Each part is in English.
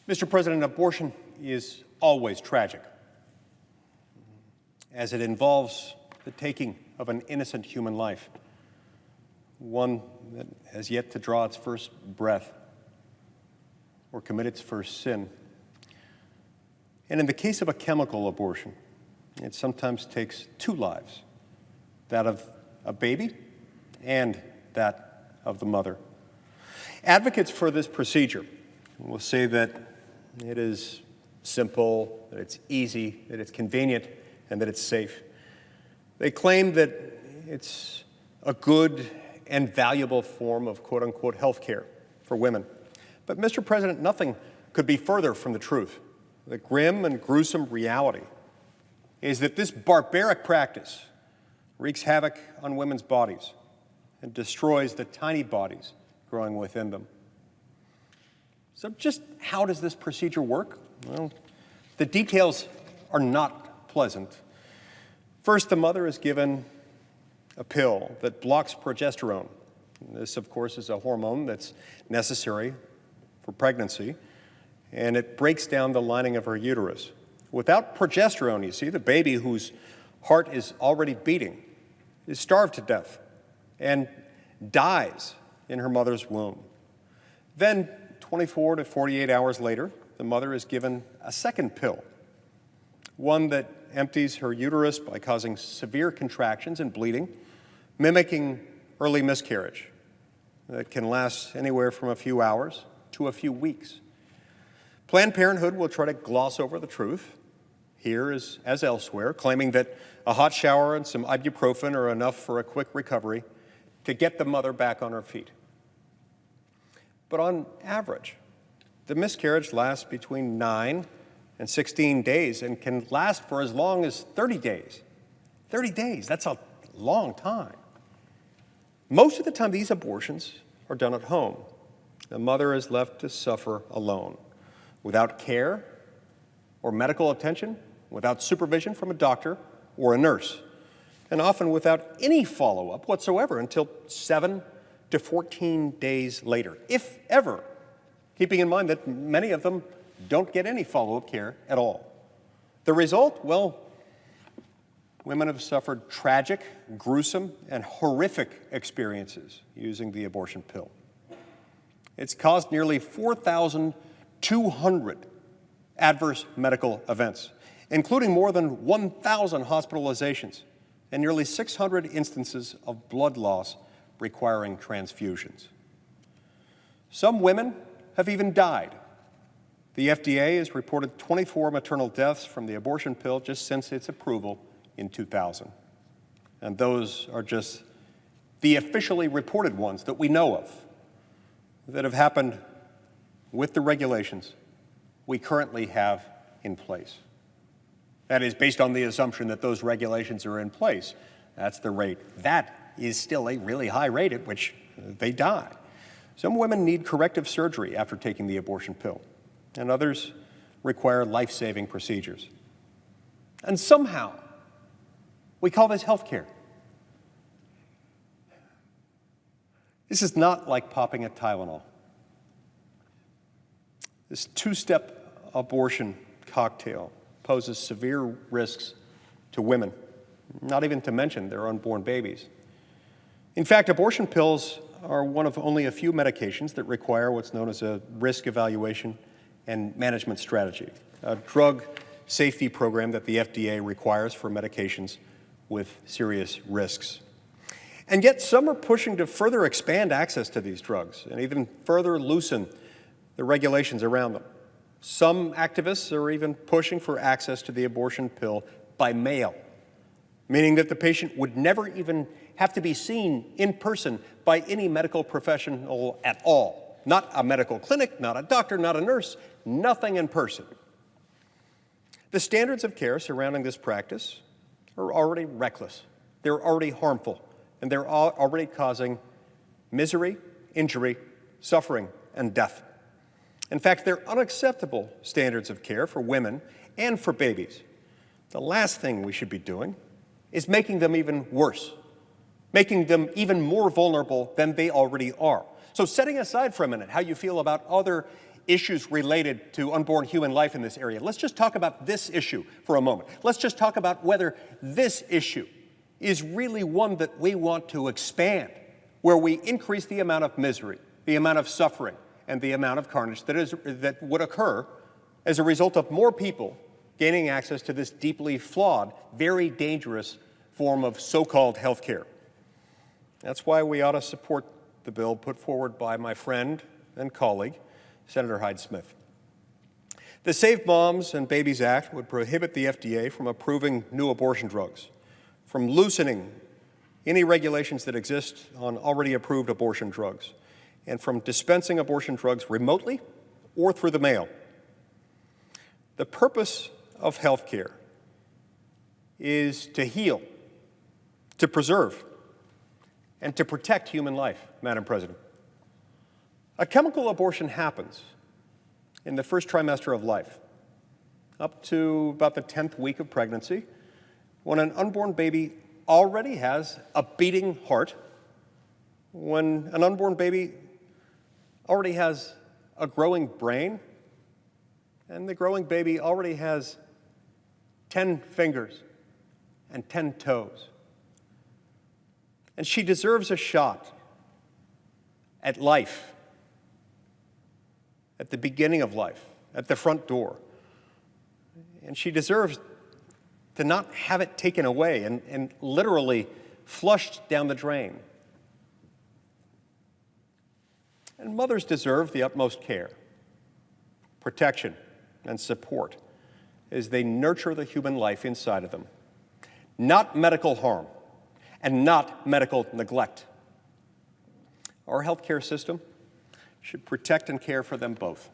Mr. President, abortion is always tragic, as it involves the taking of an innocent human life, one that has yet to draw its first breath or commit its first sin. And in the case of a chemical abortion, it sometimes takes two lives, that of a baby and that of the mother. Advocates for this procedure will say that it is simple, that it's easy, that it's convenient, and that it's safe. They claim that it's a good and valuable form of quote-unquote health care for women. But Mr. President, nothing could be further from the truth. The grim and gruesome reality is that this barbaric practice wreaks havoc on women's bodies and destroys the tiny bodies growing within them. So just how does this procedure work? Well, the details are not pleasant. First, the mother is given a pill that blocks progesterone. This, of course, is a hormone that's necessary for pregnancy, and it breaks down the lining of her uterus. Without progesterone, you see, the baby whose heart is already beating is starved to death and dies in her mother's womb. Then, 24 to 48 hours later, the mother is given a second pill, one that empties her uterus by causing severe contractions and bleeding, mimicking early miscarriage that can last anywhere from a few hours to a few weeks. Planned Parenthood will try to gloss over the truth, here as elsewhere, claiming that a hot shower and some ibuprofen are enough for a quick recovery to get the mother back on her feet. But on average, the miscarriage lasts between 9 and 16 days and can last for as long as 30 days. 30 days, that's a long time. Most of the time, these abortions are done at home. The mother is left to suffer alone, without care or medical attention, without supervision from a doctor or a nurse, and often without any follow-up whatsoever until 7 to 14 days later, if ever, keeping in mind that many of them don't get any follow-up care at all. The result? Well, women have suffered tragic, gruesome, and horrific experiences using the abortion pill. It's caused nearly 4,200 adverse medical events, including more than 1,000 hospitalizations and nearly 600 instances of blood loss requiring transfusions. Some women have even died. The FDA has reported 24 maternal deaths from the abortion pill just since its approval in 2000. And those are just the officially reported ones that we know of that have happened with the regulations we currently have in place. That is based on the assumption that those regulations are in place. That's the rate. That is still a really high rate at which they die. Some women need corrective surgery after taking the abortion pill, and others require life-saving procedures. And somehow, we call this health care. This is not like popping a Tylenol. This two-step abortion cocktail poses severe risks to women, not even to mention their unborn babies. In fact, abortion pills are one of only a few medications that require what's known as a risk evaluation and management strategy, a drug safety program that the FDA requires for medications with serious risks. And yet some are pushing to further expand access to these drugs and even further loosen the regulations around them. Some activists are even pushing for access to the abortion pill by mail, meaning that the patient would never even have to be seen in person by any medical professional at all. Not a medical clinic, not a doctor, not a nurse, nothing in person. The standards of care surrounding this practice are already reckless. They're already harmful, and they're already causing misery, injury, suffering, and death. In fact, they're unacceptable standards of care for women and for babies. The last thing we should be doing is making them even worse, making them even more vulnerable than they already are. So setting aside for a minute how you feel about other issues related to unborn human life in this area. Let's just talk about this issue for a moment. Let's just talk about whether this issue is really one that we want to expand, where we increase the amount of misery, the amount of suffering, and the amount of carnage that would occur as a result of more people gaining access to this deeply flawed, very dangerous form of so-called health care. That's why we ought to support the bill put forward by my friend and colleague, Senator Hyde-Smith. The Save Moms and Babies Act would prohibit the FDA from approving new abortion drugs, from loosening any regulations that exist on already approved abortion drugs, and from dispensing abortion drugs remotely or through the mail. The purpose of health care is to heal, to preserve, and to protect human life, Madam President. A chemical abortion happens in the first trimester of life, up to about the 10th week of pregnancy, when an unborn baby already has a beating heart, when an unborn baby already has a growing brain, and the growing baby already has 10 fingers and 10 toes. And she deserves a shot at life, at the beginning of life, at the front door. And she deserves to not have it taken away and literally flushed down the drain. And mothers deserve the utmost care, protection, and support as they nurture the human life inside of them. Not medical harm and not medical neglect. Our healthcare system should protect and care for them both.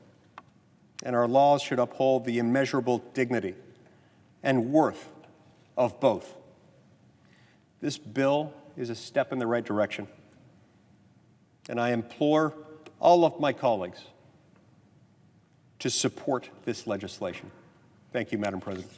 And our laws should uphold the immeasurable dignity and worth of both. This bill is a step in the right direction. And I implore all of my colleagues to support this legislation. Thank you, Madam President.